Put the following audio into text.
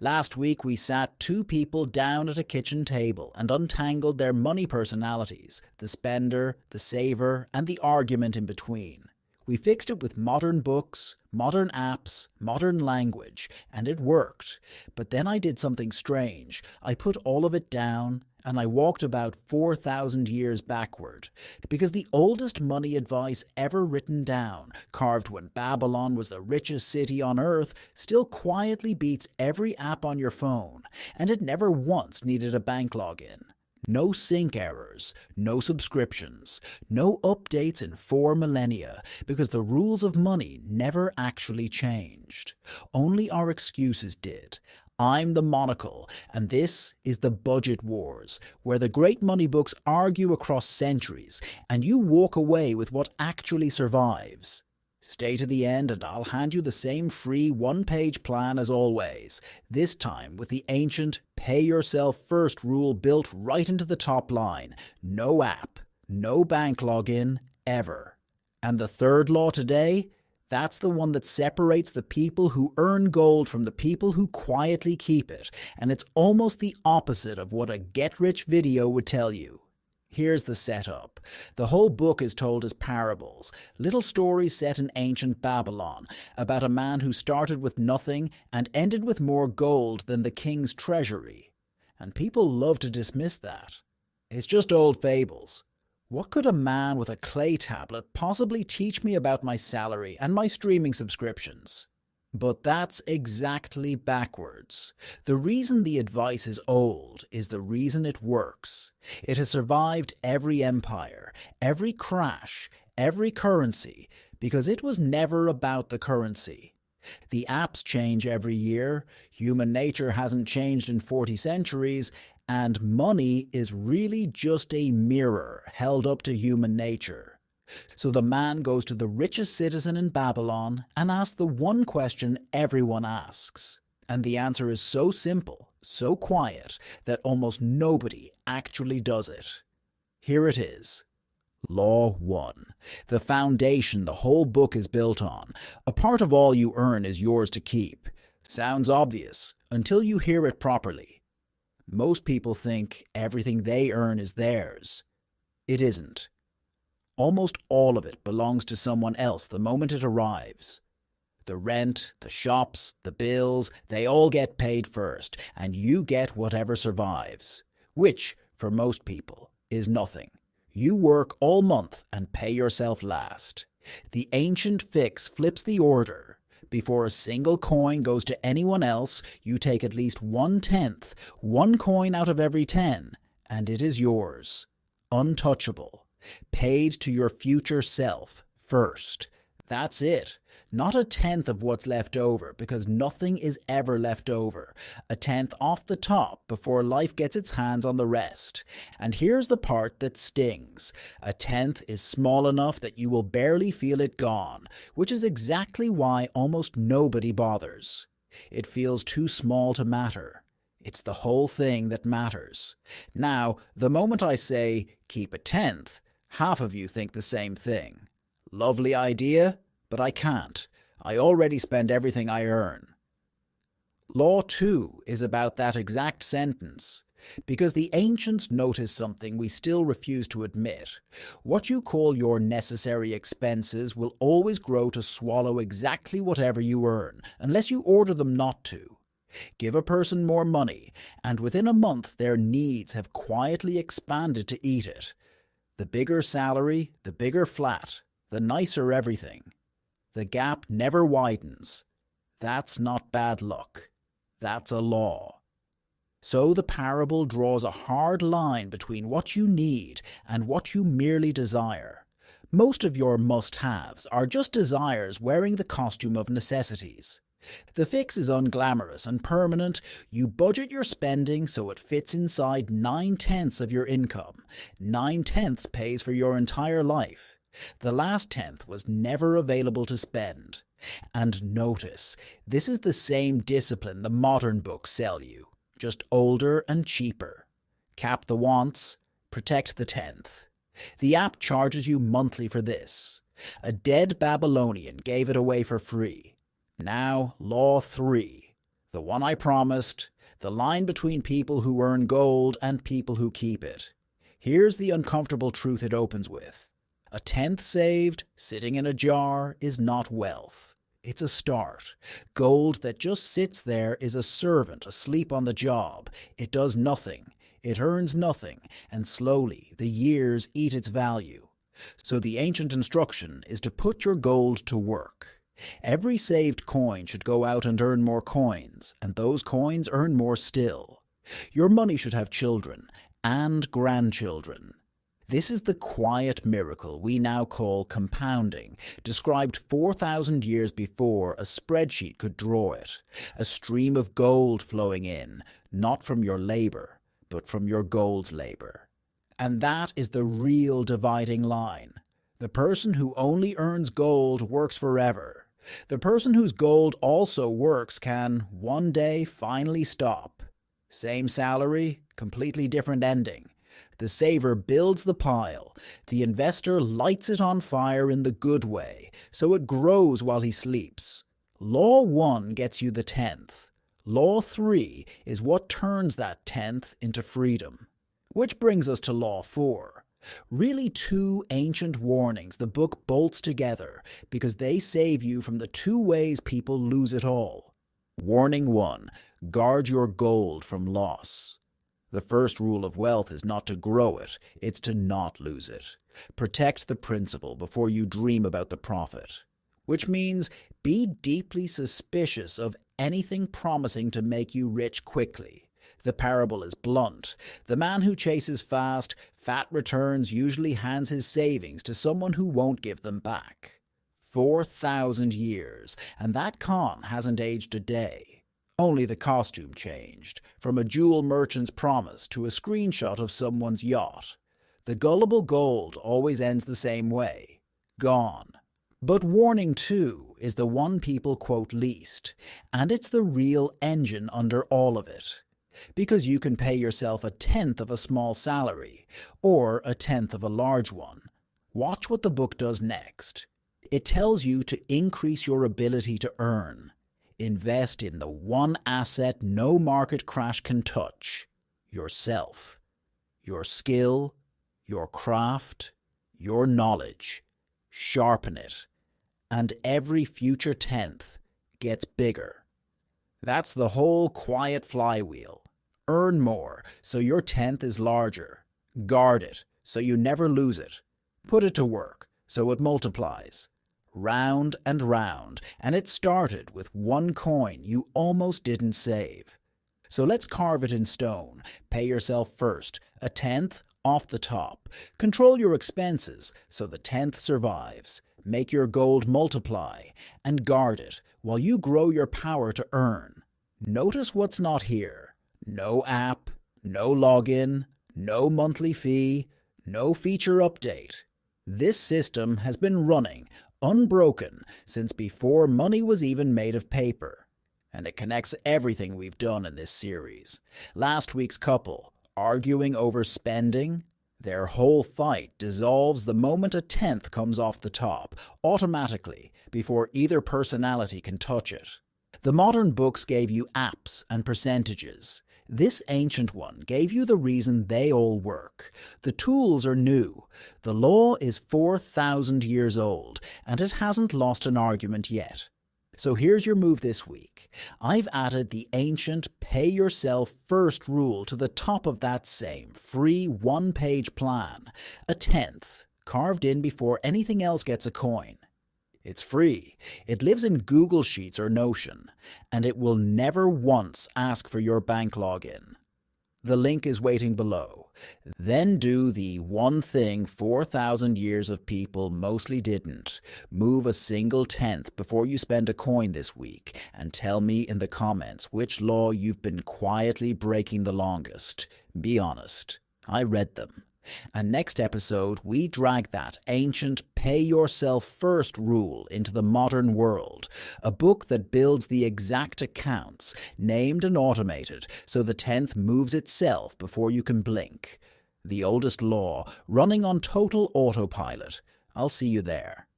Last week we sat two people down at a kitchen table and untangled their money personalities, the spender, the saver, and the argument in between. We fixed it with modern books, modern apps, modern language, and it worked. But then I did something strange. I put all of it down, and I walked about 4,000 years backward, because the oldest money advice ever written down, carved when Babylon was the richest city on earth, still quietly beats every app on your phone, and it never once needed a bank login. No sync errors, no subscriptions, no updates in 4 millennia, because the rules of money never actually changed. Only our excuses did. I'm the monocle, and this is the Budget Wars, where the great money books argue across centuries, and you walk away with what actually survives. Stay to the end and I'll hand you the same free one-page plan as always, this time with the ancient pay-yourself-first rule built right into the top line. No app, no bank login, ever. And the third law today? That's the one that separates the people who earn gold from the people who quietly keep it, and it's almost the opposite of what a get-rich video would tell you. Here's the setup. The whole book is told as parables, little stories set in ancient Babylon, about a man who started with nothing and ended with more gold than the king's treasury. And people love to dismiss that. It's just old fables. What could a man with a clay tablet possibly teach me about my salary and my streaming subscriptions? But that's exactly backwards. The reason the advice is old is the reason it works. It has survived every empire, every crash, every currency, because it was never about the currency. The apps change every year, human nature hasn't changed in 40 centuries, and money is really just a mirror held up to human nature. So the man goes to the richest citizen in Babylon and asks the one question everyone asks. And the answer is so simple, so quiet, that almost nobody actually does it. Here it is. Law 1. The foundation the whole book is built on. A part of all you earn is yours to keep. Sounds obvious, until you hear it properly. Most people think everything they earn is theirs. It isn't. Almost all of it belongs to someone else the moment it arrives. The rent, the shops, the bills, they all get paid first, and you get whatever survives. Which, for most people, is nothing. You work all month and pay yourself last. The ancient fix flips the order. Before a single coin goes to anyone else, you take at least 1/10, one coin out of every 10, and it is yours. Untouchable. Paid to your future self first. That's it. Not 1/10 of what's left over, because nothing is ever left over. 1/10 off the top before life gets its hands on the rest. And here's the part that stings. 1/10 is small enough that you will barely feel it gone, which is exactly why almost nobody bothers. It feels too small to matter. It's the whole thing that matters. Now, the moment I say, keep 1/10, half of you think the same thing. Lovely idea, but I can't. I already spend everything I earn. Law 2 is about that exact sentence, because the ancients noticed something we still refuse to admit. What you call your necessary expenses will always grow to swallow exactly whatever you earn, unless you order them not to. Give a person more money, and within a month their needs have quietly expanded to eat it. The bigger salary, the bigger flat, the nicer everything. The gap never widens. That's not bad luck. That's a law. So the parable draws a hard line between what you need and what you merely desire. Most of your must-haves are just desires wearing the costume of necessities. The fix is unglamorous and permanent. You budget your spending so it fits inside 9/10 of your income. 9/10 pays for your entire life. The last 10th was never available to spend. And notice, this is the same discipline the modern books sell you, just older and cheaper. Cap the wants, protect the 10th. The app charges you monthly for this. A dead Babylonian gave it away for free. Now, Law 3. The one I promised, the line between people who earn gold and people who keep it. Here's the uncomfortable truth it opens with. A tenth saved, sitting in a jar, is not wealth. It's a start. Gold that just sits there is a servant asleep on the job. It does nothing. It earns nothing, and slowly the years eat its value. So the ancient instruction is to put your gold to work. Every saved coin should go out and earn more coins, and those coins earn more still. Your money should have children and grandchildren. This is the quiet miracle we now call compounding, described 4,000 years before a spreadsheet could draw it. A stream of gold flowing in, not from your labor, but from your gold's labor. And that is the real dividing line. The person who only earns gold works forever. The person whose gold also works can, one day, finally stop. Same salary, completely different ending. The saver builds the pile. The investor lights it on fire in the good way, so it grows while he sleeps. Law 1 gets you the 10th. Law 3 is what turns that 10th into freedom. Which brings us to Law 4. Really two ancient warnings the book bolts together because they save you from the two ways people lose it all. Warning 1. Guard your gold from loss. The first rule of wealth is not to grow it, it's to not lose it. Protect the principle before you dream about the profit. Which means be deeply suspicious of anything promising to make you rich quickly. The parable is blunt. The man who chases fat returns usually hands his savings to someone who won't give them back. 4,000 years, and that con hasn't aged a day. Only the costume changed, from a jewel merchant's promise to a screenshot of someone's yacht. The gullible gold always ends the same way. Gone. But warning 2 is the one people quote least, and it's the real engine under all of it. Because you can pay yourself a tenth of a small salary, or a tenth of a large one. Watch what the book does next. It tells you to increase your ability to earn. Invest in the one asset no market crash can touch. Yourself. Your skill, your craft, your knowledge. Sharpen it. And every future tenth gets bigger. That's the whole quiet flywheel. Earn more so your tenth is larger. Guard it so you never lose it. Put it to work so it multiplies. Round and round, and it started with one coin you almost didn't save. So let's carve it in stone. Pay yourself first, a tenth off the top. Control your expenses so the tenth survives. Make your gold multiply, and guard it while you grow your power to earn. Notice what's not here. No app, no login, no monthly fee, no feature update. This system has been running unbroken since before money was even made of paper. And it connects everything we've done in this series. Last week's couple, arguing over spending, their whole fight dissolves the moment a tenth comes off the top, automatically, before either personality can touch it. The modern books gave you apps and percentages. This ancient one gave you the reason they all work. The tools are new. The law is 4,000 years old, and it hasn't lost an argument yet. So here's your move this week. I've added the ancient pay yourself first rule to the top of that same free one-page plan. A tenth, carved in before anything else gets a coin. It's free. It lives in Google Sheets or Notion, and it will never once ask for your bank login. The link is waiting below. Then do the one thing 4,000 years of people mostly didn't. Move a single tenth before you spend a coin this week, and tell me in the comments which law you've been quietly breaking the longest. Be honest. I read them. And next episode, we drag that ancient pay yourself first rule into the modern world, a book that builds the exact accounts, named and automated, so the tenth moves itself before you can blink. The oldest law, running on total autopilot. I'll see you there.